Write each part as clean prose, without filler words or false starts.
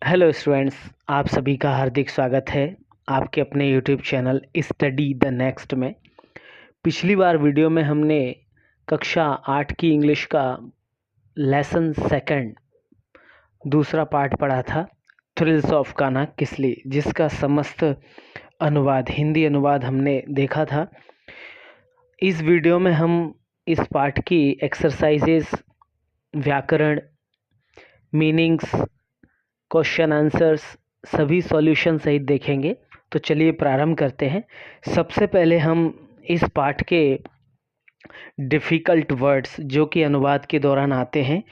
Hello students, आप सभी का हार्दिक स्वागत है आपके अपने YouTube channel study the next में। पिछली बार वीडियो में हमने कक्षा 8 की इंग्लिश का लेसन सेकंड दूसरा पार्ट पढ़ा था, थ्रिल्स ऑफ कान्हा किसली, जिसका समस्त अनुवाद, हिंदी अनुवाद हमने देखा था। इस वीडियो में हम इस पार्ट की एक्सरसाइजेस, व्याकरण, मीनिंग्स, क्वेश्चन आंसर्स सभी सॉल्यूशन सहित देखेंगे। तो चलिए प्रारंभ करते हैं। सबसे पहले हम इस पाठ के डिफ़िकल्ट वर्ड्स जो कि अनुवाद के दौरान आते हैं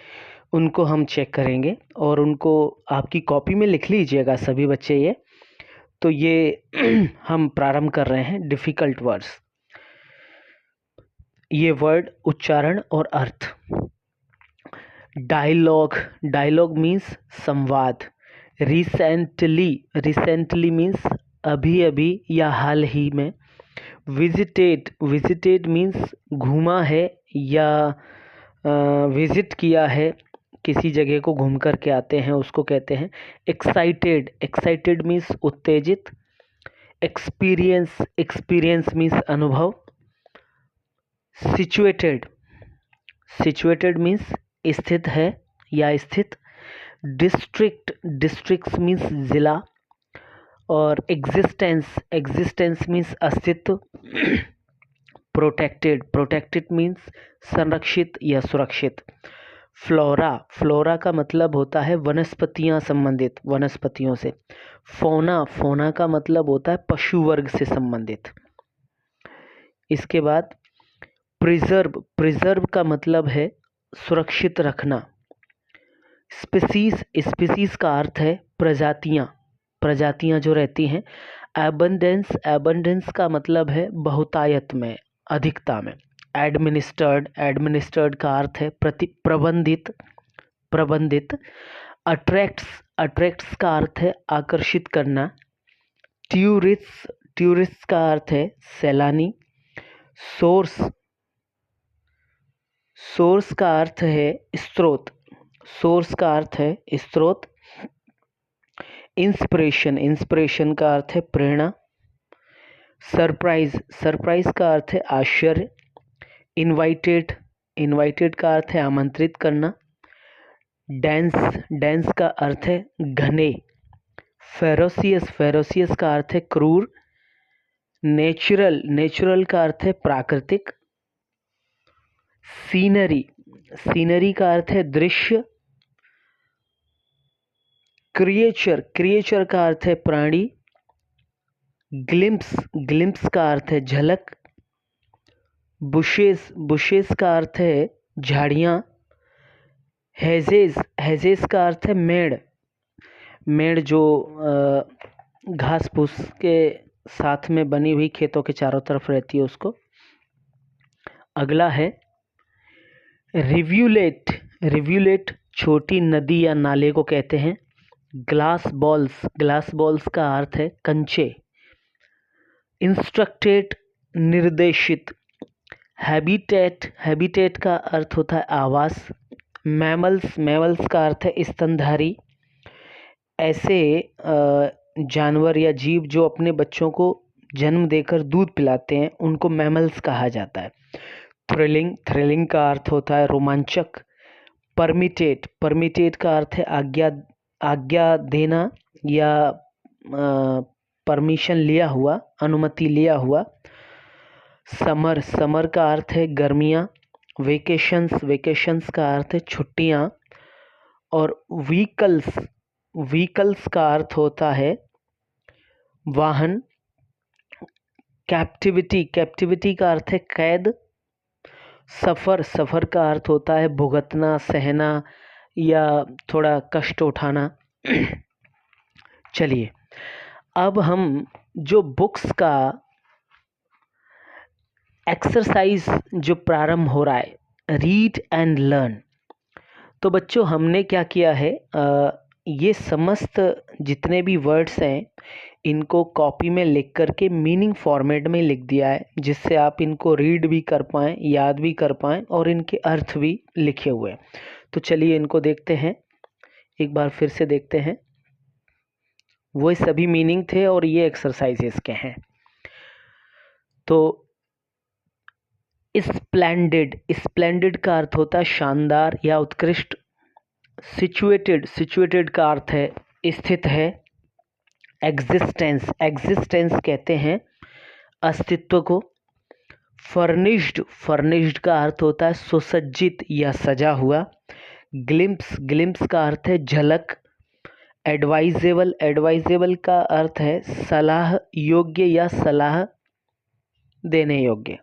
उनको हम चेक करेंगे और उनको आपकी कॉपी में लिख लीजिएगा सभी बच्चे। ये हम प्रारंभ कर रहे हैं डिफ़िकल्ट वर्ड्स। ये वर्ड, उच्चारण और अर्थ। डायलॉग मीन्स संवाद। रिसेंटली मीन्स अभी अभी या हाल ही में। विजिटेड मीन्स घूमा है या विजिट किया है, किसी जगह को घूम कर के आते हैं उसको कहते हैं। एक्साइटेड मीन्स उत्तेजित। एक्सपीरियंस मीन्स अनुभव। सिचुएटेड मीन्स स्थित है या स्थित। डिस्ट्रिक्ट्स मीन्स जिला। और एग्जिस्टेंस मीन्स अस्तित्व। प्रोटेक्टेड मीन्स संरक्षित या सुरक्षित। फ्लोरा का मतलब होता है वनस्पतियां, संबंधित वनस्पतियों से। फोना का मतलब होता है पशु वर्ग से संबंधित। इसके बाद प्रिजर्व का मतलब है सुरक्षित रखना। स्पीसीज का अर्थ है प्रजातियां जो रहती हैं। एबंडेंस का मतलब है बहुतायत में, अधिकता में। एडमिनिस्टर्ड का अर्थ है प्रबंधित। अट्रैक्ट्स का अर्थ है आकर्षित करना। टूरिस्ट का अर्थ है सैलानी। सोर्स का अर्थ है स्रोत। इंस्पिरेशन का अर्थ है प्रेरणा। सरप्राइज का अर्थ है आश्चर्य। इनवाइटेड का अर्थ है आमंत्रित करना। डेंस का अर्थ है घने। फेरोसियस का अर्थ है क्रूर। नेचुरल का अर्थ है प्राकृतिक। सीनरी का अर्थ है दृश्य। क्रिएचर का अर्थ है प्राणी। ग्लिम्प्स का अर्थ है झलक। बुशेस का अर्थ है झाड़ियाँ। हेजेस का अर्थ है मेड़ जो घास फूस के साथ में बनी हुई खेतों के चारों तरफ रहती है उसको। अगला है रिव्यूलेट छोटी नदी या नाले को कहते हैं। ग्लास बॉल्स का अर्थ है कंचे। इंस्ट्रक्टेड निर्देशित। हैबिटेट का अर्थ होता है आवास। मैमल्स का अर्थ है स्तनधारी। ऐसे जानवर या जीव जो अपने बच्चों को जन्म देकर दूध पिलाते हैं उनको मैमल्स कहा जाता है। थ्रिलिंग का अर्थ होता है रोमांचक। परमिटेड का अर्थ है आज्ञा देना या परमिशन लिया हुआ, अनुमति लिया हुआ। समर का अर्थ है गर्मियाँ। वेकेशंस का अर्थ है छुट्टियाँ। और व्हीकल्स का अर्थ होता है वाहन। कैप्टिविटी का अर्थ है कैद। सफ़र का अर्थ होता है भुगतना, सहना या थोड़ा कष्ट उठाना। चलिए अब हम जो बुक्स का एक्सरसाइज जो प्रारंभ हो रहा है, रीड एंड लर्न। तो बच्चों हमने क्या किया है, ये समस्त जितने भी वर्ड्स हैं इनको कॉपी में लिख करके मीनिंग फॉर्मेट में लिख दिया है, जिससे आप इनको रीड भी कर पाएँ, याद भी कर पाएँ और इनके अर्थ भी लिखे हुए हैं। तो चलिए इनको देखते हैं, एक बार फिर से देखते हैं। वो सभी मीनिंग थे और ये एक्सरसाइजेस के हैं। तो स्प्लेंडेड का अर्थ होता है शानदार या उत्कृष्ट। सिचुएटेड का अर्थ है स्थित है। एग्जिस्टेंस कहते हैं अस्तित्व को। फर्निश्ड का अर्थ होता है सुसज्जित या सजा हुआ। ग्लिम्प्स का अर्थ है झलक। एडवाइजेबल का अर्थ है सलाह योग्य या सलाह देने योग्य।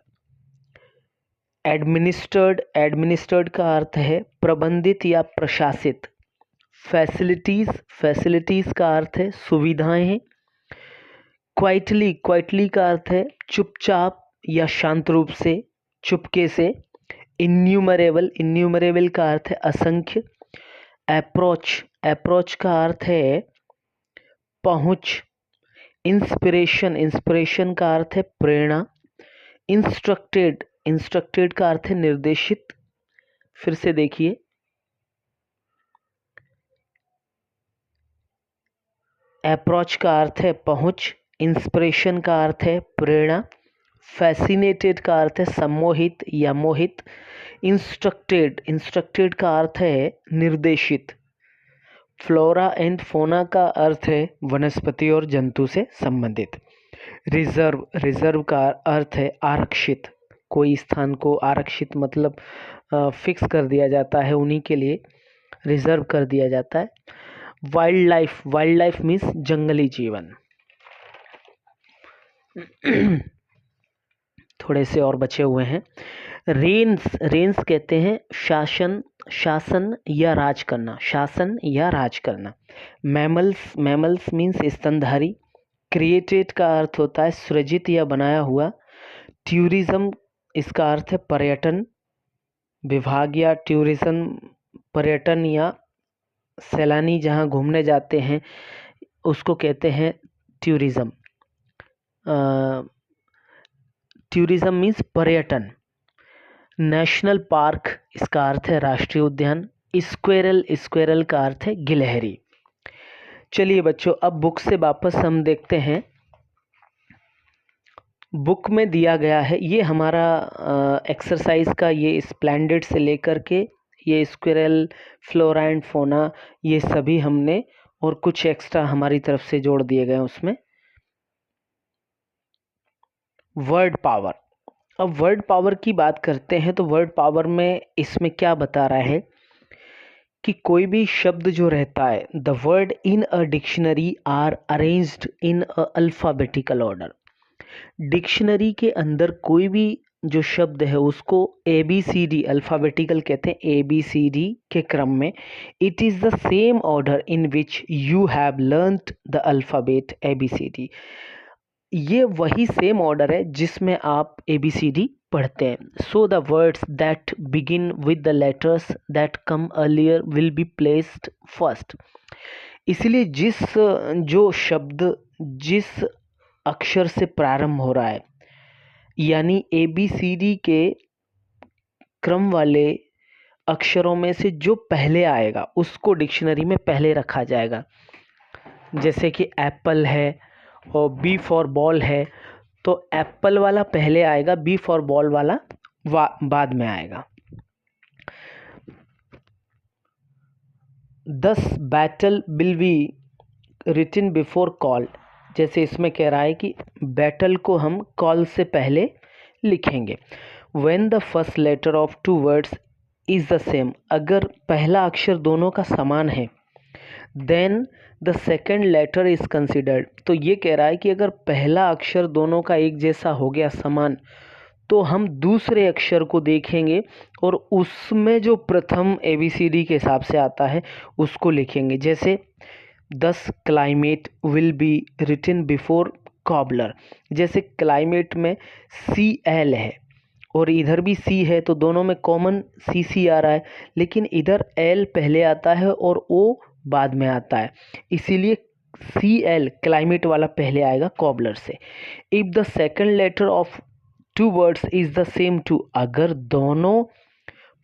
एडमिनिस्टर्ड का अर्थ है प्रबंधित या प्रशासित। फैसिलिटीज का अर्थ है सुविधाएं। क्वाइटली का अर्थ है चुपचाप या शांत रूप से, चुपके से। इन्यूमरेबल का अर्थ है असंख्य। अप्रोच का अर्थ है पहुंच। इंस्पिरेशन का अर्थ है प्रेरणा। इंस्ट्रक्टेड का अर्थ है निर्देशित। फिर से देखिए, अप्रोच का अर्थ है पहुंच। इंस्पिरेशन का अर्थ है प्रेरणा। फैसिनेटेड का अर्थ है सम्मोहित या मोहित। इंस्ट्रक्टेड का अर्थ है निर्देशित। फ्लोरा एंड फोना का अर्थ है वनस्पति और जंतु से संबंधित। रिजर्व का अर्थ है आरक्षित। कोई स्थान को आरक्षित मतलब फिक्स कर दिया जाता है, उन्हीं के लिए रिजर्व कर दिया जाता है। वाइल्ड लाइफ मीन्स जंगली जीवन। थोड़े से और बचे हुए हैं। रेन्स कहते हैं शासन या राज करना। मैमल्स मीन्स स्तनधारी। क्रिएटेड का अर्थ होता है सृजित या बनाया हुआ। टूरिज्म इसका अर्थ है पर्यटन विभाग या टूरिज्म, पर्यटन या सैलानी जहाँ घूमने जाते हैं उसको कहते हैं टूरिज्म। टूरिज्म मीन्स पर्यटन। नेशनल पार्क इसका अर्थ है राष्ट्रीय उद्यान। स्क्वेरल का अर्थ है गिलहरी। चलिए बच्चों, अब बुक से वापस हम देखते हैं। बुक में दिया गया है ये हमारा एक्सरसाइज का, ये स्प्लेंडेड से लेकर के ये स्क्विरल, फ्लोरा एंड फोना, ये सभी हमने और कुछ एक्स्ट्रा हमारी तरफ से जोड़ दिए गए उसमें। Word power. अब वर्ड पावर की बात करते हैं तो वर्ड पावर में इसमें क्या बता रहा है कि कोई भी शब्द जो रहता है, the word in a dictionary are arranged in a alphabetical order. Dictionary के अंदर कोई भी जो शब्द है उसको ABCD अल्फ़ाबेटिकल कहते हैं, ABCD के क्रम में। It is the same order in which you have learned the alphabet ABCD। ये वही सेम ऑर्डर है जिसमें आप ABCD पढ़ते हैं। So the words that begin with the letters that come earlier will be placed first. इसलिए जो शब्द जिस अक्षर से प्रारंभ हो रहा है, यानी ABCD के क्रम वाले अक्षरों में से जो पहले आएगा उसको डिक्शनरी में पहले रखा जाएगा। जैसे कि एप्पल है और B फॉर बॉल है, तो एप्पल वाला पहले आएगा, B फॉर बॉल वाला बाद में आएगा। 10 battle will be written before call. जैसे इसमें कह रहा है कि बैटल को हम कॉल से पहले लिखेंगे। When the first letter of two words is the same, अगर पहला अक्षर दोनों का समान है, then the second letter is considered. तो ये कह रहा है कि अगर पहला अक्षर दोनों का एक जैसा हो गया, समान, तो हम दूसरे अक्षर को देखेंगे और उसमें जो प्रथम ABCD के हिसाब से आता है उसको लिखेंगे। जैसे 10 climate will be written before cobbler. जैसे क्लाइमेट में CL है और इधर भी C है, तो दोनों में कॉमन CC आ रहा है, लेकिन इधर L पहले आता है और O बाद में आता है, इसीलिए CL क्लाइमेट वाला पहले आएगा कॉबलर से। If the second letter of two words is the same too, अगर दोनों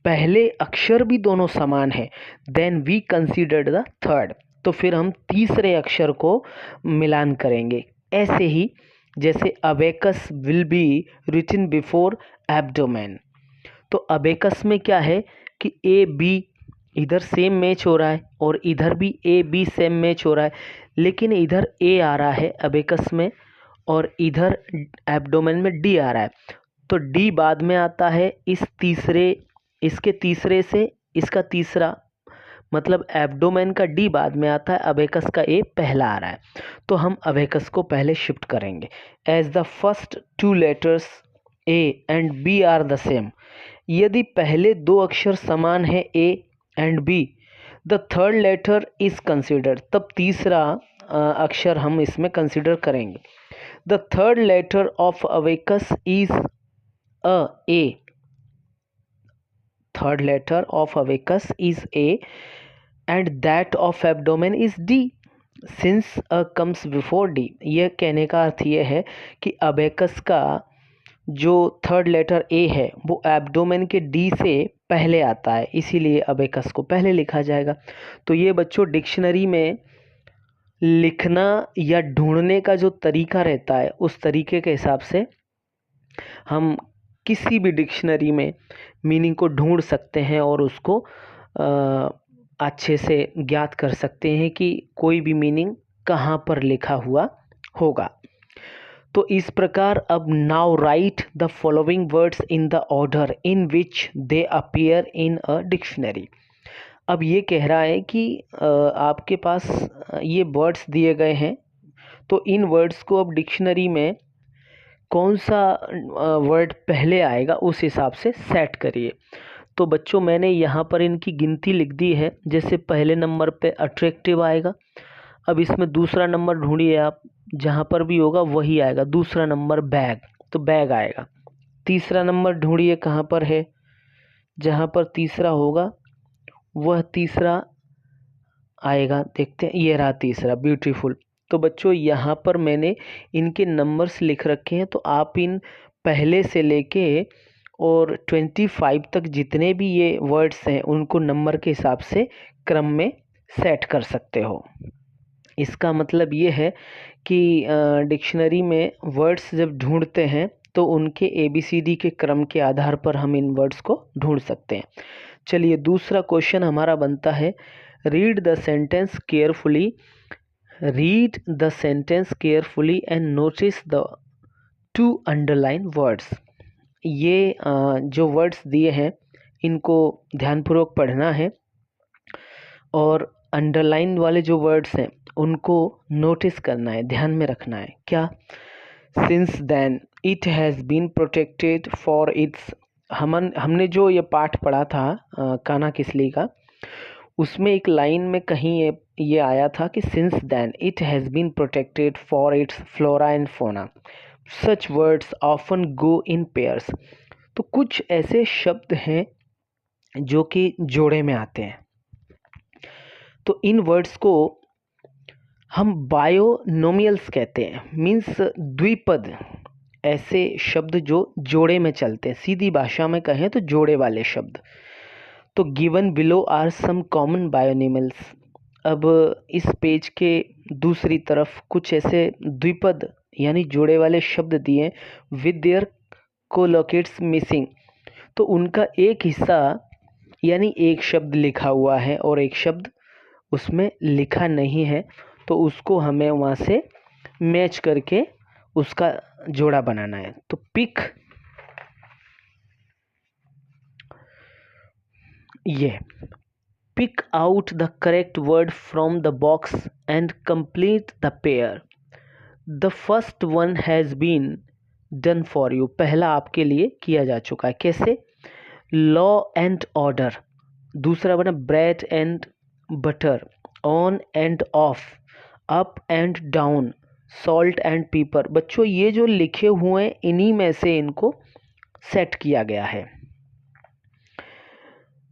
पहले अक्षर भी दोनों समान है, then we consider the third, तो फिर हम तीसरे अक्षर को मिलान करेंगे। ऐसे ही जैसे abacus will be written before abdomen, तो अबेकस में क्या है कि ए बी इधर सेम मैच हो रहा है और इधर भी ए बी सेम मैच हो रहा है, लेकिन इधर ए आ रहा है अबेकस में और इधर एब्डोमेन में डी आ रहा है। तो डी बाद में आता है इसके तीसरे से इसका तीसरा, मतलब एब्डोमेन का डी बाद में आता है, अबेकस का ए पहला आ रहा है। तो हम अबेकस को पहले शिफ्ट करेंगे। As the first two letters A and B are the same, यदि पहले दो अक्षर समान है A and B, the third letter is considered, तब तीसरा अक्षर हम इसमें कंसिडर करेंगे। The third letter of abacus is a A, third letter of abacus is A and that of abdomen is D since A comes before D. यह कहने का अर्थ यह है कि अबेकस का जो थर्ड लेटर ए है वो एब्डोमेन के डी से पहले आता है, इसीलिए अबेकस को पहले लिखा जाएगा। तो ये बच्चों डिक्शनरी में लिखना या ढूंढने का जो तरीका रहता है उस तरीके के हिसाब से हम किसी भी डिक्शनरी में मीनिंग को ढूंढ सकते हैं और उसको अच्छे से ज्ञात कर सकते हैं कि कोई भी मीनिंग कहाँ पर लिखा हुआ होगा। तो इस प्रकार अब now right the following words in the order in which they appear in a dictionary. अब ये कह रहा है कि आपके पास ये वर्ड्स दिए गए हैं, तो इन वर्ड्स को अब डिक्शनरी में कौन सा वर्ड पहले आएगा उस हिसाब से सेट करिए। तो बच्चों मैंने यहाँ पर इनकी गिनती लिख दी है। जैसे पहले नंबर पे अट्रैक्टिव आएगा, अब इसमें दूसरा नंबर ढूंढिए आप, जहाँ पर भी होगा वही आएगा। दूसरा नंबर बैग, तो बैग आएगा। तीसरा नंबर ढूंढिए कहाँ पर है, जहाँ पर तीसरा होगा वह तीसरा आएगा। देखते हैं, ये रहा तीसरा, ब्यूटीफुल। तो बच्चों यहाँ पर मैंने इनके नंबर्स लिख रखे हैं, तो आप इन पहले से लेके और 25 तक जितने भी ये वर्ड्स हैं उनको नंबर के हिसाब से क्रम में सेट कर सकते हो। इसका मतलब ये है कि डिक्शनरी में वर्ड्स जब ढूंढते हैं तो उनके ABCD के क्रम के आधार पर हम इन वर्ड्स को ढूंढ सकते हैं। चलिए दूसरा क्वेश्चन हमारा बनता है, read the sentence carefully, read the sentence carefully and notice the 2 underline words. ये जो वर्ड्स दिए हैं इनको ध्यानपूर्वक पढ़ना है और अंडरलाइन वाले जो वर्ड्स हैं उनको नोटिस करना है, ध्यान में रखना है। क्या? Since then it has been protected for its, हमने जो ये पाठ पढ़ा था कान्हा किसली का, उसमें एक लाइन में कहीं ये आया था कि since then it has been protected for its flora and fauna, such words often go in pairs. तो कुछ ऐसे शब्द हैं जो कि जोड़े में आते हैं, तो इन वर्ड्स को हम बायोनोमियल्स कहते हैं, मीन्स द्विपद, ऐसे शब्द जो जोड़े में चलते हैं। सीधी भाषा में कहें तो जोड़े वाले शब्द। तो given below are some common binomials. अब इस पेज के दूसरी तरफ कुछ ऐसे द्विपद यानी जोड़े वाले शब्द दिए विद देयर कोलोकेट्स मिसिंग, तो उनका एक हिस्सा यानी एक शब्द लिखा हुआ है और एक शब्द उसमें लिखा नहीं है, तो उसको हमें वहाँ से मैच करके उसका जोड़ा बनाना है। तो pick out the correct word from the box and complete the pair. The first one has been done for you, पहला आपके लिए किया जा चुका है। कैसे? Law and order. दूसरा बना bread and butter, on and off, up and down, salt and pepper. बच्चों ये जो लिखे हुए हैं इन्हीं में से इनको सेट किया गया है।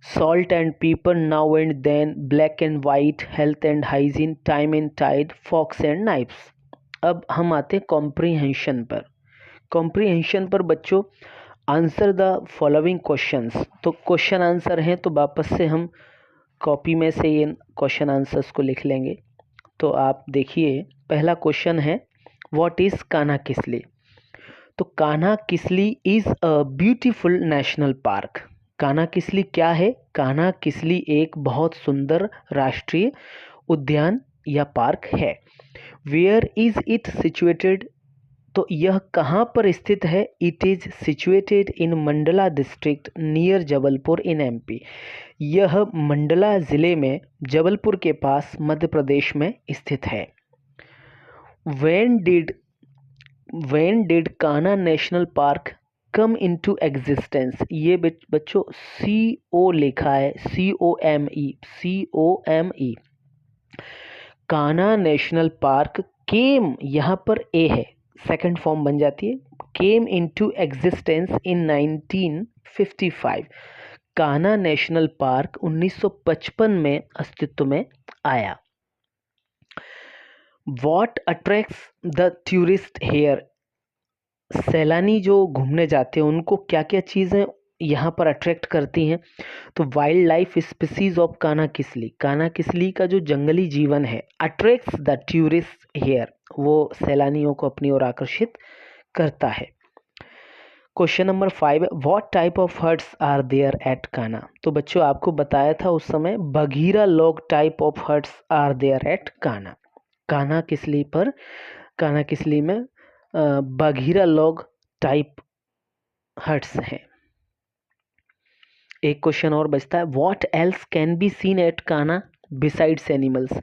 Salt and pepper, now and then, black and white, health and hygiene, time and tide, forks and knives. अब हम आते हैं कॉम्प्रीहेंशन पर। कॉम्प्रीहेंशन पर बच्चों आंसर द फॉलोइंग क्वेश्चंस। तो क्वेश्चन आंसर हैं, तो वापस से हम कॉपी में से ये क्वेश्चन आंसर्स को लिख लेंगे। तो आप देखिए, पहला क्वेश्चन है व्हाट इज़ कान्हा किसली। तो Kanha Kisli is a beautiful national park. Kanha Kisli क्या है? कान्हा किसली एक बहुत सुंदर राष्ट्रीय उद्यान या पार्क है। Where is it situated. तो यह कहाँ पर स्थित है? It is situated in Mandla district near Jabalpur in MP. यह मंडला ज़िले में जबलपुर के पास मध्य प्रदेश में स्थित है। When did Kanha national park come into existence. ये बच्चों CO लिखा है, COME। कान्हा नेशनल पार्क केम, यहाँ पर ए है, सेकंड फॉर्म बन जाती है, came into existence in 1955। Kanha national park 1955 में अस्तित्व में आया। What attracts the tourist here। सैलानी जो घूमने जाते हैं उनको क्या क्या चीज़ें यहाँ पर अट्रैक्ट करती हैं? तो wild life species of Kanha Kisli. Kanha Kisli का जो जंगली जीवन है अट्रैक्ट्स द टूरिस्ट हेयर, वो सैलानियों को अपनी ओर आकर्षित करता है। Question number 5, what type of huts are there at Kanha. तो बच्चों आपको बताया था उस समय, Baghira log type of huts are there at Kanha. Kanha Kisli में बघीरा लॉग टाइप हट्स हैं। एक क्वेश्चन और बचता है, what else can be seen at Kanha besides animals.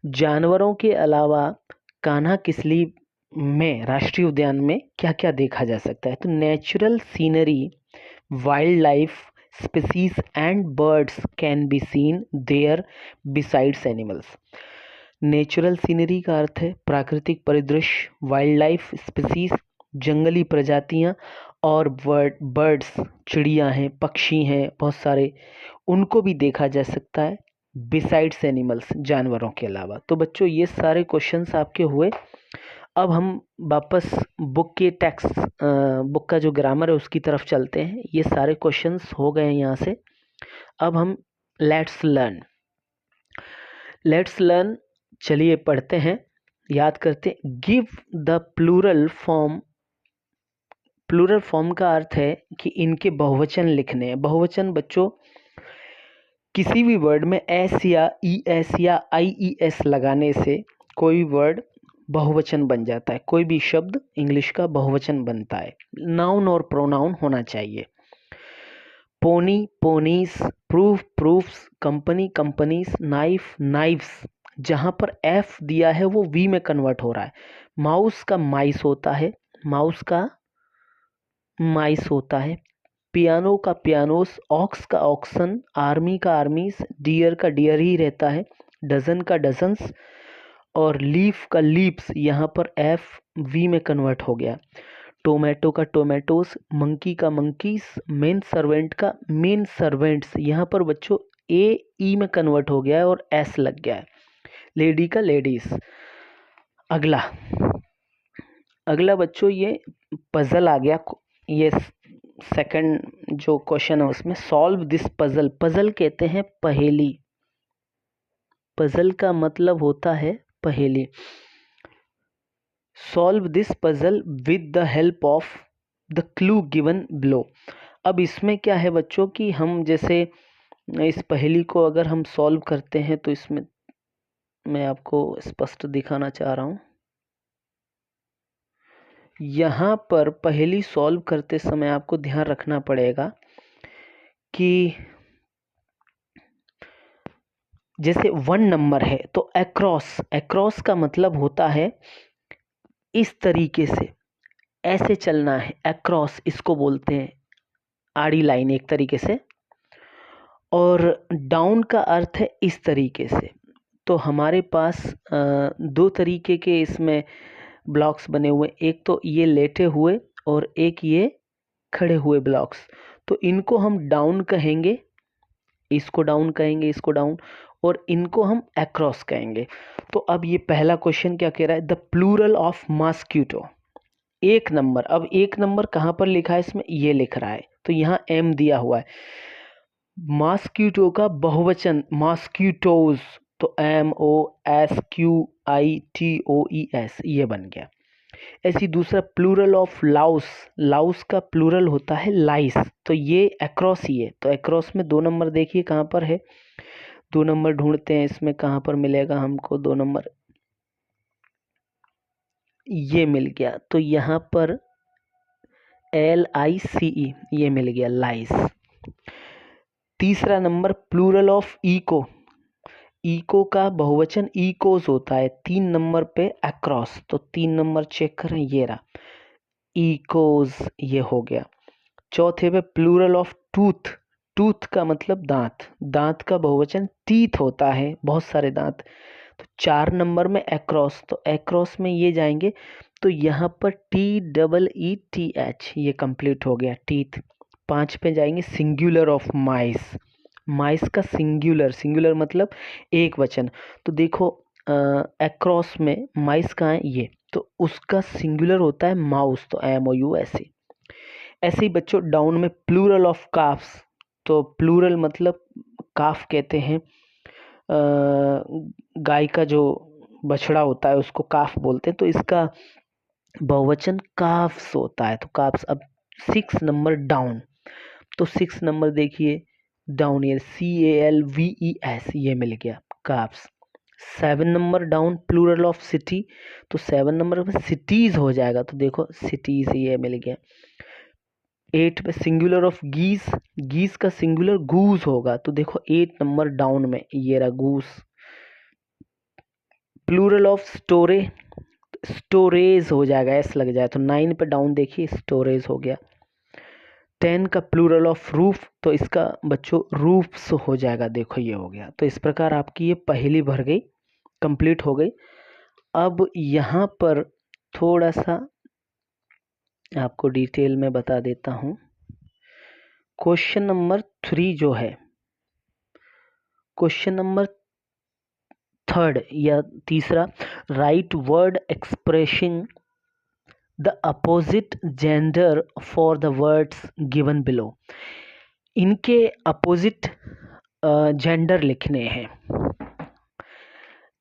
जानवरों के अलावा कान्हा किसली में, राष्ट्रीय उद्यान में क्या क्या देखा जा सकता है? तो natural scenery, wild life species and birds can be seen there besides animals. Natural scenery का अर्थ है प्राकृतिक परिदृश्य, वाइल्ड लाइफ स्पीसीज जंगली प्रजातियां, और बर्ड्स चिड़िया हैं, पक्षी हैं बहुत सारे, उनको भी देखा जा सकता है बिसाइड्स एनिमल्स, जानवरों के अलावा। तो बच्चों ये सारे क्वेश्चंस आपके हुए। अब हम वापस बुक का जो ग्रामर है उसकी तरफ चलते हैं। ये सारे क्वेश्चंस हो गए हैं यहाँ से। अब हम लेट्स लर्न चलिए पढ़ते हैं, याद करते हैं। गिव द प्लूरल फॉर्म का अर्थ है कि इनके बहुवचन लिखने हैं। बहुवचन बच्चों किसी भी वर्ड में एस या ES या IES लगाने से कोई वर्ड बहुवचन बन जाता है। कोई भी शब्द इंग्लिश का बहुवचन बनता है। नाउन और प्रोनाउन होना चाहिए। Pony ponies, proof proofs, company companies, knife knifes. जहाँ पर F दिया है वो V में कन्वर्ट हो रहा है। माउस का माइस होता है, पियानो का पियानोस, ऑक्स का ऑक्सन, आर्मी का आर्मीज, डियर का डियर ही रहता है, डजन का डजन्स, और लीफ का लीप्स। यहाँ पर F V में कन्वर्ट हो गया। टोमेटो का टोमेटोस, मंकी का मंकीज, मेन सर्वेंट का मेन सर्वेंट्स। यहाँ पर बच्चों E में कन्वर्ट हो गया है और S लग गया है। लेडी का लेडीज। अगला बच्चों ये पजल आ गया। ये सेकंड जो क्वेश्चन है उसमें सॉल्व दिस पजल। पजल कहते हैं पहेली। पजल का मतलब होता है पहेली। Solve this puzzle with the help of the clue given below. अब इसमें क्या है बच्चों कि हम जैसे इस पहेली को अगर हम सॉल्व करते हैं तो इसमें मैं आपको स्पष्ट दिखाना चाह रहा हूँ। यहाँ पर पहेली सॉल्व करते समय आपको ध्यान रखना पड़ेगा कि जैसे 1 नंबर है तो अक्रॉस का मतलब होता है इस तरीके से, ऐसे चलना है, अक्रॉस इसको बोलते हैं, आड़ी लाइन एक तरीके से। और डाउन का अर्थ है इस तरीके से। तो हमारे पास 2 तरीके के इसमें ब्लॉक्स बने हुए, एक तो ये लेटे हुए और एक ये खड़े हुए ब्लॉक्स। तो इनको हम डाउन कहेंगे, इसको डाउन कहेंगे, इसको डाउन, और इनको हम अक्रॉस कहेंगे। तो अब ये पहला क्वेश्चन क्या कह रहा है, the plural of mosquito. 1 number, अब 1 नंबर कहाँ पर लिखा है इसमें, ये लिख रहा है, तो यहाँ M दिया हुआ है। मॉस्किटो का बहुवचन मॉस्किटोज, तो MOSQITOES ये बन गया। ऐसी दूसरा प्लूरल ऑफ लाउस, लाउस का प्लूरल होता है लाइस, तो ये अक्रॉस ही है। तो अक्रॉस में 2 नंबर देखिए कहाँ पर है, 2 नंबर ढूंढते हैं, इसमें कहाँ पर मिलेगा हमको 2 नंबर, ये मिल गया। तो यहाँ पर LICE ये मिल गया लाइस। तीसरा number plural of echo, echo का बहुवचन इकोस होता है, 3 नंबर पे अक्रॉस, तो 3 नंबर चेक करें, ये रहा इकोस, ये हो गया। चौथे पे प्लूरल ऑफ टूथ, टूथ का मतलब दांत, दांत का बहुवचन टीथ होता है, बहुत सारे दांत। तो 4 नंबर में अक्रॉस, तो अक्रॉस में ये जाएंगे, तो यहाँ पर TEETH ये कंप्लीट हो गया टीथ। 5 पे जाएंगे सिंगुलर ऑफ माइस, माइस का सिंगुलर, सिंगुलर मतलब एक वचन, तो देखो अक्रॉस में माइस कहाँ है, ये, तो उसका सिंगुलर होता है माउस, तो MOUS। ऐसे ही बच्चों डाउन में प्लूरल ऑफ काफ्स, तो प्लूरल मतलब काफ कहते हैं, गाय का जो बछड़ा होता है उसको काफ बोलते हैं, तो इसका बहुवचन काफ्स होता है, तो काफ्स। अब 6 नंबर डाउन, तो 6 नंबर देखिए डाउन, ये CALVES ये मिल गया calves. 7 number down plural of city, तो 7 नंबर में सिटीज हो जाएगा, तो देखो सिटीज ये मिल गया। 8 पे सिंगुलर ऑफ गीस, गीस का सिंगुलर गूस होगा, तो देखो 8 नंबर डाउन में ये रहा goose. Plural of storey, storage हो जाएगा, एस लग जाए, तो 9 पे डाउन देखिए स्टोरेज हो गया। 10 का प्लूरल ऑफ रूफ, तो इसका बच्चों रूफ्स हो जाएगा, देखो ये हो गया। तो इस प्रकार आपकी ये पहली भर गई, कंप्लीट हो गई। अब यहाँ पर थोड़ा सा आपको डिटेल में बता देता हूँ। क्वेश्चन नंबर 3 जो है, क्वेश्चन नंबर 3 या तीसरा, right word expressing the opposite gender for the words given below. इनके अपोजिट जेंडर लिखने हैं,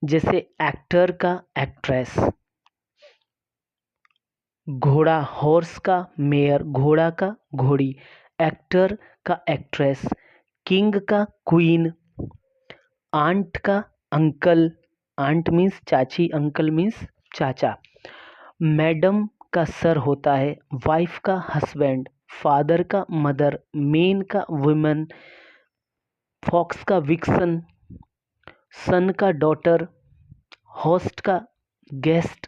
जैसे एक्टर का एक्ट्रेस, घोड़ा हॉर्स का मेयर, घोड़ा का घोड़ी, एक्टर का एक्ट्रेस, किंग का क्वीन, आंट का अंकल, आंट मीन्स चाची, अंकल मीन्स चाचा, मैडम का सर होता है, वाइफ का हस्बैंड, फादर का मदर, मेन का वुमेन, फॉक्स का विक्सन, सन का डॉटर, होस्ट का गेस्ट,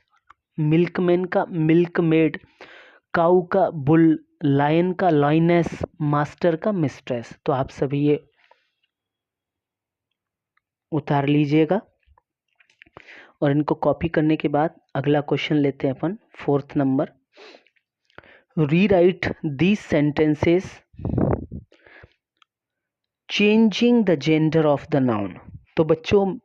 मिल्कमैन का मिल्कमेड, काऊ का बुल, लायन का लाइनेस, मास्टर का मिस्ट्रेस। तो आप सभी ये उतार लीजिएगा, और इनको कॉपी करने के बाद अगला क्वेश्चन लेते हैं अपन 4th number. Rewrite these sentences changing the gender of the noun. तो बच्चों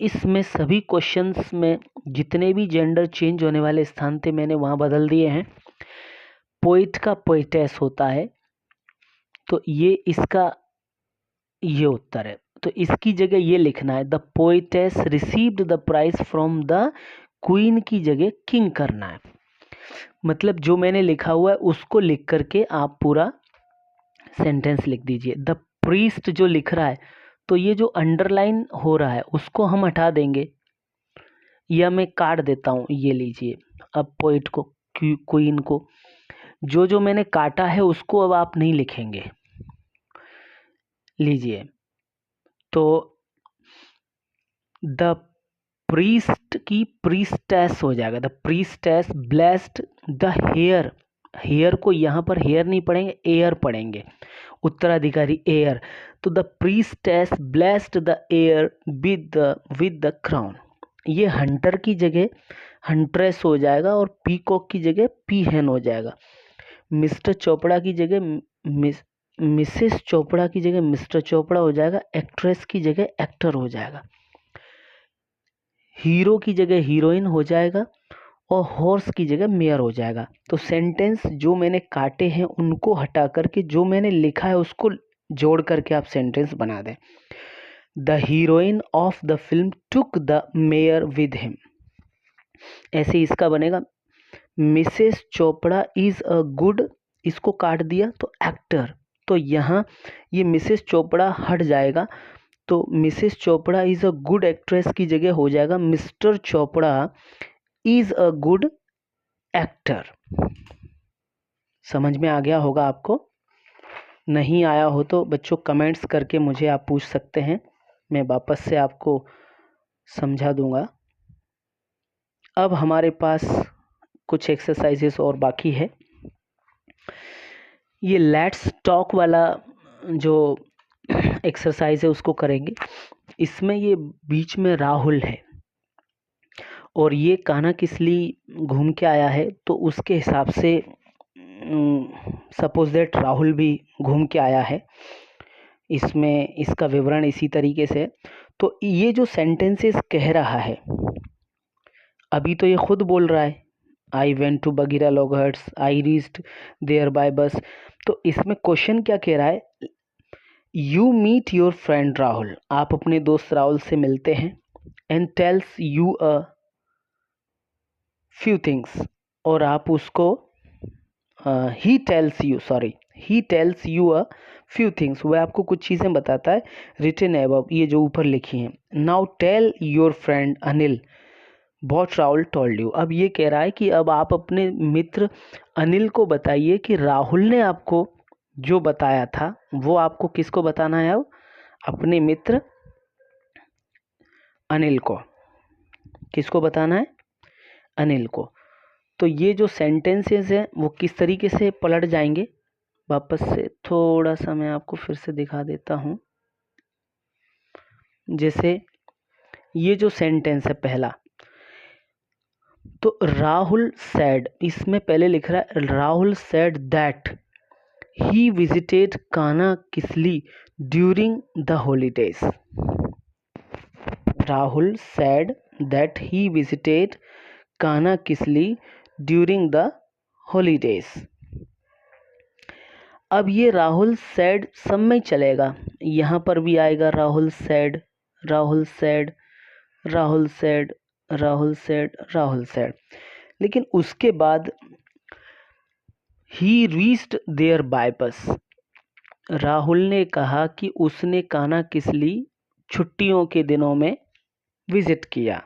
इसमें सभी क्वेश्चंस में जितने भी जेंडर चेंज होने वाले स्थान थे मैंने वहाँ बदल दिए हैं। पोइट का पोइटेस होता है, तो ये इसका ये उत्तर है, तो इसकी जगह ये लिखना है, the poetess received the prize from the queen की जगह किंग करना है। मतलब जो मैंने लिखा हुआ है उसको लिख करके आप पूरा सेंटेंस लिख दीजिए। द प्रीस्ट जो लिख रहा है, तो ये जो अंडरलाइन हो रहा है उसको हम हटा देंगे, या मैं काट देता हूँ, ये लीजिए। अब पोइट को, क्वीन को, जो जो मैंने काटा है उसको अब आप नहीं लिखेंगे, लीजिए। तो द प्रीस्ट की प्रीस्टेस हो जाएगा, the priestess blessed the heir, heir को यहाँ पर हेयर नहीं पढ़ेंगे, एयर पढ़ेंगे, उत्तराधिकारी एयर। तो the priestess blessed the air with the crown, ये हंटर की जगह हंट्रेस हो जाएगा, और पीकॉक की जगह पीहेन हो जाएगा। मिस्टर चोपड़ा की जगह मिसेस चोपड़ा की जगह मिस्टर चोपड़ा हो जाएगा, एक्ट्रेस की जगह एक्टर हो जाएगा, हीरो की जगह हीरोइन हो जाएगा, और हॉर्स की जगह मेयर हो जाएगा। तो सेंटेंस जो मैंने काटे हैं उनको हटा करके जो मैंने लिखा है उसको जोड़ करके आप सेंटेंस बना दें। The heroine of the film took the mayor with him. ऐसे इसका बनेगा Mrs Chopra is a good, इसको काट दिया तो एक्टर, तो यहाँ ये मिसेस चोपड़ा हट जाएगा, तो Mrs Chopra is a good actress की जगह हो जाएगा mister Chopra is a good actor. समझ में आ गया होगा आपको? नहीं आया हो तो बच्चों कमेंट्स करके मुझे आप पूछ सकते हैं, मैं वापस से आपको समझा दूंगा। अब हमारे पास कुछ एक्सरसाइजेस और बाकी है। ये लेट्स टॉक वाला जो एक्सरसाइज है उसको करेंगे। इसमें ये बीच में राहुल है और ये कान्हा किसली घूम के आया है, तो उसके हिसाब से सपोज दैट राहुल भी घूम के आया है। इसमें इसका विवरण इसी तरीके से। तो ये जो सेंटेंसेस कह रहा है, अभी तो ये खुद बोल रहा है I went to Bagheera log huts, I reached there by bus. तो इसमें क्वेश्चन क्या कह रहा है, you meet your friend Rahul, आप अपने दोस्त राहुल से मिलते हैं, and tells you a few things, और आप उसको ही tells you a few things, वह आपको कुछ चीज़ें बताता है, रिटन अबव, ये जो ऊपर लिखी हैं। Now tell your friend Anil what Rahul told you. अब ये कह रहा है कि अब आप अपने मित्र अनिल को बताइए कि राहुल ने आपको जो बताया था वो आपको किसको बताना है, अब अपने मित्र अनिल को। किसको बताना है? अनिल को। तो ये जो सेंटेंसेस हैं वो किस तरीके से पलट जाएंगे, वापस से थोड़ा सा मैं आपको फिर से दिखा देता हूँ। जैसे ये जो सेंटेंस है पहला, तो राहुल सैड, इसमें पहले लिख रहा है Rahul sad that he visited Kanha Kisli during the holidays. Rahul sad that he visited Kanha Kisli during the holidays. अब ये राहुल सैड सब में चलेगा, यहाँ पर भी आएगा Rahul sad, Rahul sad, Rahul sad, Rahul sad, Rahul sad. लेकिन उसके बाद ही रीच्ड देयर बाय बस, राहुल ने कहा कि उसने कान्हा किसली छुट्टियों के दिनों में विजिट किया।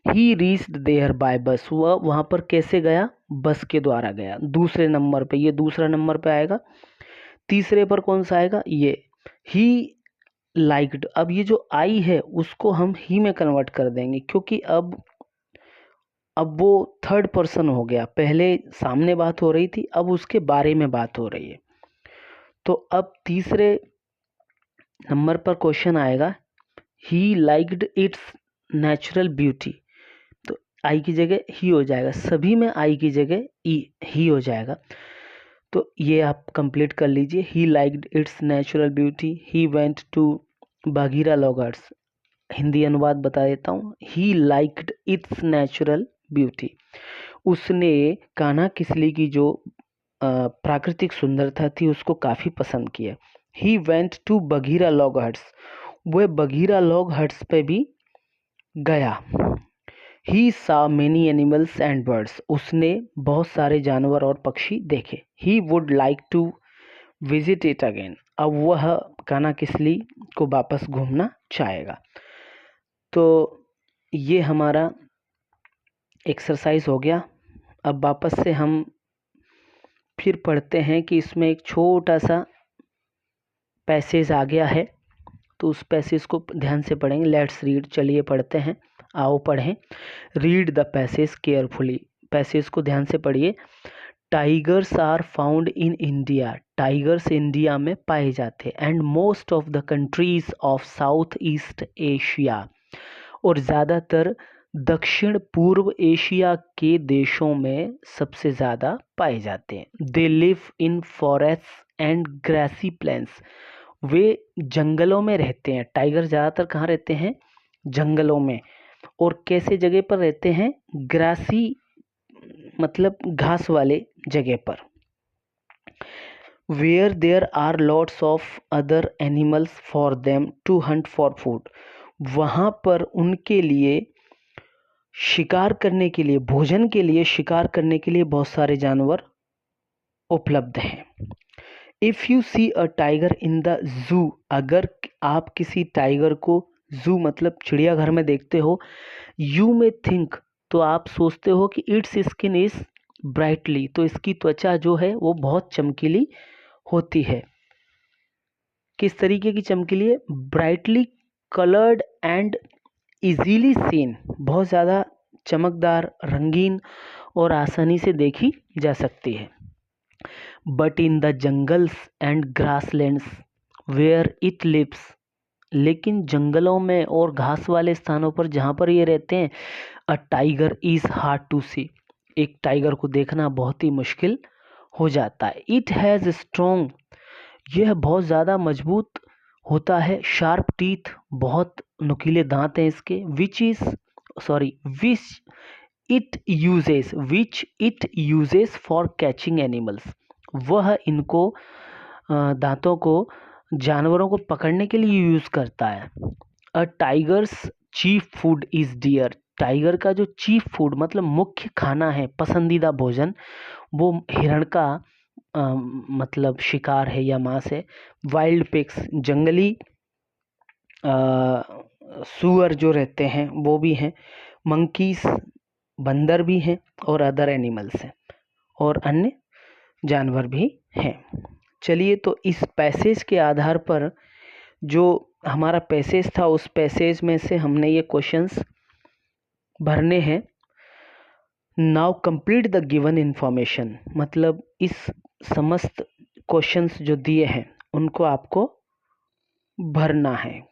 ही रीच्ड देयर बाय बस, वह वहाँ पर कैसे गया? बस के द्वारा गया। दूसरे नंबर पे, ये दूसरा नंबर पे आएगा। तीसरे पर कौन सा आएगा? ये ही लाइक्ड। अब ये जो आई है उसको हम ही में कन्वर्ट कर देंगे, क्योंकि अब वो थर्ड पर्सन हो गया। पहले सामने बात हो रही थी, अब उसके बारे में बात हो रही है। तो अब तीसरे नंबर पर क्वेश्चन आएगा ही लाइक्ड इट्स नेचुरल ब्यूटी, तो आई की जगह ही हो जाएगा, सभी में आई की जगह ही हो जाएगा। तो ये आप कंप्लीट कर लीजिए। He liked its natural beauty, he went to Bagheera log huts. Hindi अनुवाद बता देता हूँ, he liked its natural beauty, उसने कान्हा किसली की जो प्राकृतिक सुंदरता थी उसको काफ़ी पसंद किया। He went to Baghira log huts, वह बगीरा लॉग हट्स पे भी गया। ही सा मेनी एनिमल्स एंड बर्ड्स, उसने बहुत सारे जानवर और पक्षी देखे। He would like to visit it again, अब वह कान्हा किसली को वापस घूमना चाहेगा। तो ये हमारा एक्सरसाइज हो गया। अब वापस से हम फिर पढ़ते हैं कि इसमें एक छोटा सा पैसेज आ गया है, तो उस पैसेज को ध्यान से पढ़ेंगे। लेट्स रीड, चलिए पढ़ते हैं, आओ पढ़ें। Read the passage carefully, passage को ध्यान से पढ़िए। Tigers are found in India, tigers India में पाए जाते हैं। And most of the countries of south east Asia, और ज़्यादातर दक्षिण पूर्व एशिया के देशों में सबसे ज़्यादा पाए जाते हैं। They live in forest and grassy plains, वे जंगलों में रहते हैं। टाइगर ज़्यादातर कहाँ रहते हैं? जंगलों में। और कैसे जगह पर रहते हैं? ग्रासी मतलब घास वाले जगह पर। where there are lots of other animals for them to hunt for food। वहाँ पर उनके लिए शिकार करने के लिए, भोजन के लिए, शिकार करने के लिए बहुत सारे जानवर उपलब्ध हैं। If you see a tiger in the zoo, अगर आप किसी टाइगर को जू मतलब चिड़ियाघर में देखते हो, यू में थिंक, तो आप सोचते हो कि इट्स स्किन इज ब्राइटली, तो इसकी त्वचा जो है वो बहुत चमकीली होती है। किस तरीके की चमकीली है? Brightly coloured and easily seen, बहुत ज़्यादा चमकदार, रंगीन और आसानी से देखी जा सकती है। But in the jungles and grasslands where it lives, लेकिन जंगलों में और घास वाले स्थानों पर जहाँ पर ये रहते हैं, a tiger is hard to see, एक टाइगर को देखना बहुत ही मुश्किल हो जाता है। इट हैज़ स्ट्रॉन्ग, यह बहुत ज़्यादा मजबूत होता है। शार्प टीथ, बहुत नुकीले दांत हैं इसके। Which it uses for catching animals, वह इनको दांतों को जानवरों को पकड़ने के लिए यूज़ करता है। A tiger's chief food is deer, tiger का जो चीफ फूड मतलब मुख्य खाना है, पसंदीदा भोजन, वो हिरण का मतलब शिकार है या मांस है। वाइल्ड पिग्स, जंगली सुअर जो रहते हैं वो भी हैं। मंकीस, बंदर भी हैं, और अदर एनिमल्स हैं, और अन्य जानवर भी हैं। चलिए, तो इस पैसेज के आधार पर जो हमारा पैसेज था, उस पैसेज में से हमने ये क्वेश्चंस भरने हैं। Now complete the given information, मतलब इस समस्त क्वेश्चंस जो दिए हैं उनको आपको भरना है।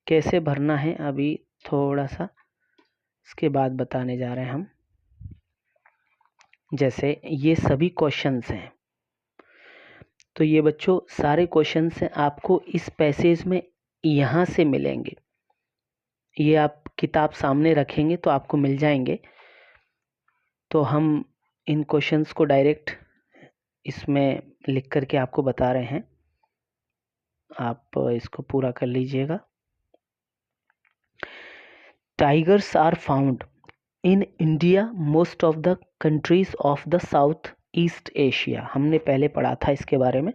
कैसे भरना है अभी थोड़ा सा इसके बाद बताने जा रहे हैं हम। जैसे ये सभी क्वेश्चंस हैं, तो ये बच्चों सारे क्वेश्चंस हैं, आपको इस पैसेज में यहाँ से मिलेंगे। ये आप किताब सामने रखेंगे तो आपको मिल जाएंगे। तो हम इन क्वेश्चंस को डायरेक्ट इसमें लिख करके आपको बता रहे हैं, आप इसको पूरा कर लीजिएगा। Tigers are found in India, most of the countries of the south east Asia. हमने पहले पढ़ा था इसके बारे में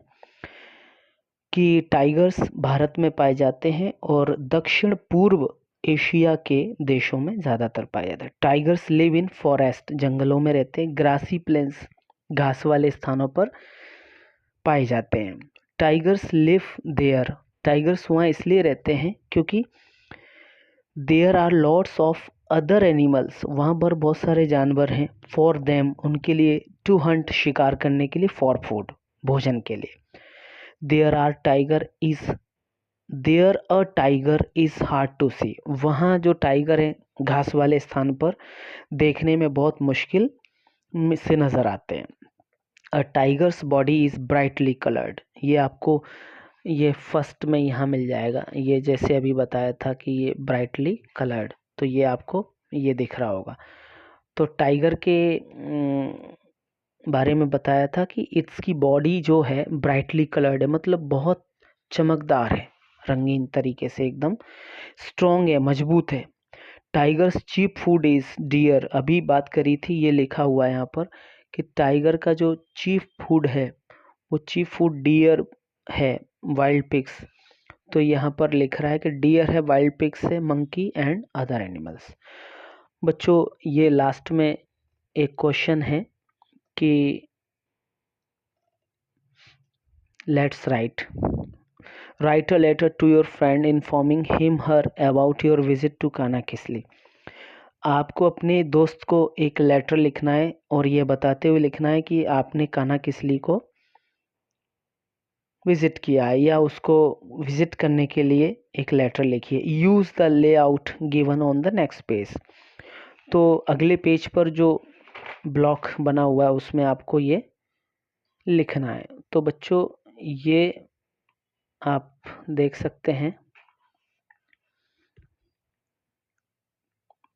कि टाइगर्स भारत में पाए जाते हैं और दक्षिण पूर्व एशिया के देशों में ज़्यादातर पाए जाते हैं। टाइगर्स लिव इन फॉरेस्ट, जंगलों में रहते हैं। ग्रासी प्लेन्स, घास वाले स्थानों पर पाए जाते हैं। टाइगर्स लिव देयर, टाइगर्स वहाँ इसलिए रहते हैं क्योंकि there are lots of other animals, वहाँ पर बहुत सारे जानवर हैं। फॉर देम, उनके लिए। टू हंट, शिकार करने के लिए। फॉर फूड, भोजन के लिए। There a tiger is hard to see, वहाँ जो टाइगर है घास वाले स्थान पर देखने में बहुत मुश्किल से नज़र आते हैं। A tiger's body is brightly coloured, ये आपको ये फर्स्ट में यहाँ मिल जाएगा। ये जैसे अभी बताया था कि ये ब्राइटली कलर्ड, तो ये आपको ये दिख रहा होगा। तो टाइगर के बारे में बताया था कि इसकी बॉडी जो है ब्राइटली कलर्ड है, मतलब बहुत चमकदार है, रंगीन तरीके से एकदम। स्ट्रॉन्ग है, मजबूत है। Tigers chief food is deer, अभी बात करी थी, ये लिखा हुआ है यहाँ पर कि टाइगर का जो चीफ फूड है वो चीफ फूड डियर है, वाइल्ड पिग्स। तो यहाँ पर लिख रहा है कि डियर है, वाइल्ड पिग्स है, मंकी एंड अदर एनिमल्स। बच्चों ये लास्ट में एक क्वेश्चन है कि let's write a letter to your friend informing him her about your visit to Kanha Kisli. आपको अपने दोस्त को एक लेटर लिखना है और ये बताते हुए लिखना है कि आपने कानाकिसली को विजिट किया है या उसको विजिट करने के लिए एक लेटर लिखिए। Use the layout given on the next page, तो अगले पेज पर जो ब्लॉक बना हुआ है उसमें आपको ये लिखना है। तो बच्चों ये आप देख सकते हैं,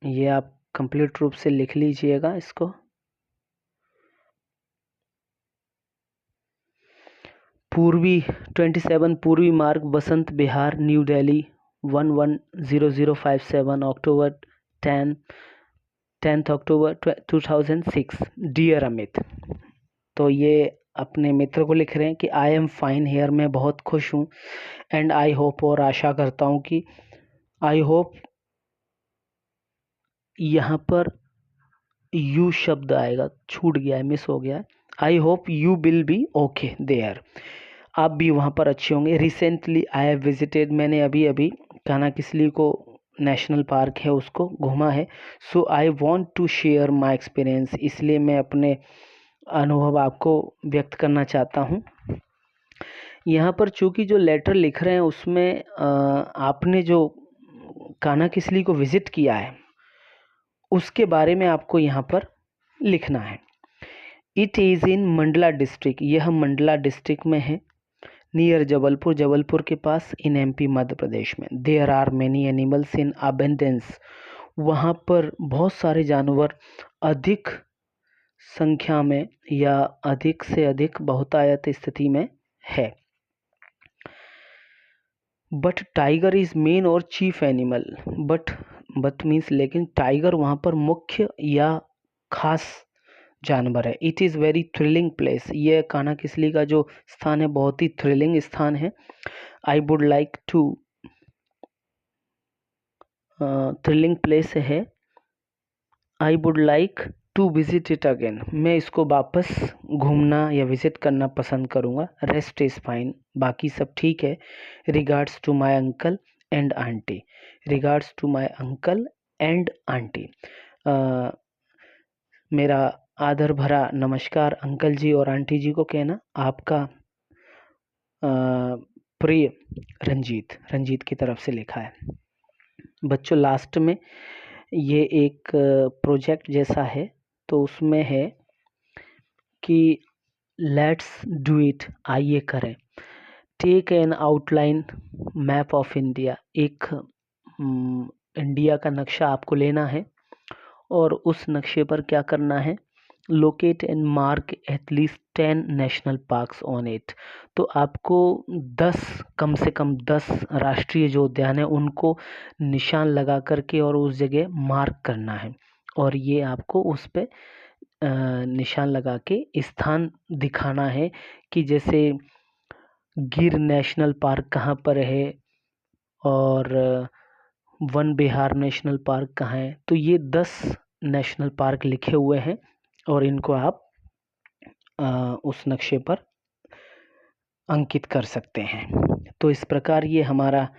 ये आप कंप्लीट रूप से लिख लीजिएगा इसको। पूर्वी 27 पूर्वी मार्ग बसंत विहार न्यू दिल्ली 110057 अक्टूबर 10 अक्टूबर 2006 डियर अमित। तो ये अपने मित्र को लिख रहे हैं कि आई एम फाइन हेयर, मैं बहुत खुश हूँ। एंड आई होप, और आशा करता हूँ कि, आई होप यहाँ पर यू शब्द आएगा, छूट गया है, मिस हो गया है। I hope you will be okay there, आप भी वहाँ पर अच्छे होंगे। रिसेंटली आई हैव विजिटेड, मैंने अभी अभी कानाकिसली को नेशनल पार्क है उसको घूमा है। So I want to share my experience, इसलिए मैं अपने अनुभव आपको व्यक्त करना चाहता हूँ। यहाँ पर चूँकि जो लेटर लिख रहे हैं उसमें आपने जो कानाकिसली को विज़िट किया है उसके बारे में आपको यहाँ पर लिखना है। It is in Mandla district, यह मंडला डिस्ट्रिक्ट में है। नियर जबलपुर, जबलपुर के पास। इन एमपी, मध्य प्रदेश में। There are many animals in abundance, वहाँ पर बहुत सारे जानवर अधिक संख्या में या अधिक से अधिक बहुतायत स्थिति में है। बट टाइगर इज मेन और चीफ एनिमल, बट मीन्स लेकिन टाइगर वहाँ पर मुख्य या खास जानवर है। It is very thrilling place, ये कानाकिसली का जो स्थान है बहुत ही थ्रिलिंग स्थान है। I would like to, thrilling place है। I would like to visit it again, मैं इसको वापस घूमना या विजिट करना पसंद करूँगा। रेस्ट इज़ फाइन, बाकी सब ठीक है। Regards to my uncle and aunty, regards to my uncle and aunty, मेरा आदर भरा नमस्कार अंकल जी और आंटी जी को कहना। आपका प्रिय रंजीत, रंजीत की तरफ से लिखा है। बच्चों लास्ट में ये एक प्रोजेक्ट जैसा है, तो उसमें है कि लेट्स डू इट, आइए करें। Take an outline map of India, एक इंडिया का नक्शा आपको लेना है और उस नक्शे पर क्या करना है, locate and mark at least 10 national parks on it. तो आपको 10, कम से कम 10 राष्ट्रीय जो उद्यान है उनको निशान लगा करके और उस जगह मार्क करना है, और ये आपको उस पे निशान लगा के स्थान दिखाना है कि जैसे गिर नेशनल पार्क कहाँ पर है और वन विहार नेशनल पार्क कहाँ है। तो ये 10 नेशनल पार्क लिखे हुए हैं और इनको आप उस नक्शे पर अंकित कर सकते हैं। तो इस प्रकार ये हमारा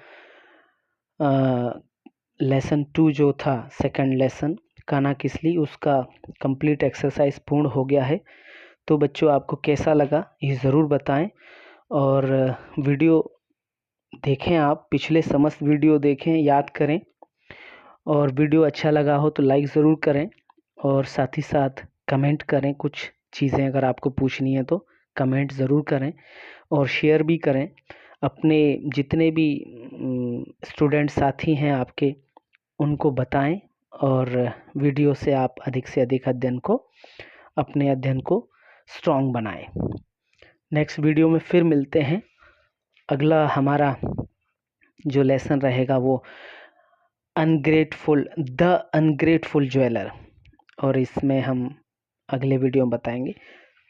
लेसन 2 जो था, सेकंड लेसन कानाकिसली, उसका कंप्लीट एक्सरसाइज पूर्ण हो गया है। तो बच्चों आपको कैसा लगा ये ज़रूर बताएं, और वीडियो देखें, आप पिछले समस्त वीडियो देखें, याद करें, और वीडियो अच्छा लगा हो तो लाइक ज़रूर करें, और साथ ही साथ कमेंट करें। कुछ चीज़ें अगर आपको पूछनी है तो कमेंट ज़रूर करें, और शेयर भी करें। अपने जितने भी स्टूडेंट साथी हैं आपके, उनको बताएं, और वीडियो से आप अधिक से अधिक अपने अध्ययन को स्ट्रॉन्ग बनाएं। नेक्स्ट वीडियो में फिर मिलते हैं। अगला हमारा जो लेसन रहेगा वो द अनग्रेटफुल ज्वेलर, और इसमें हम अगले वीडियो में बताएंगे।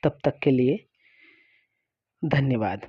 तब तक के लिए धन्यवाद।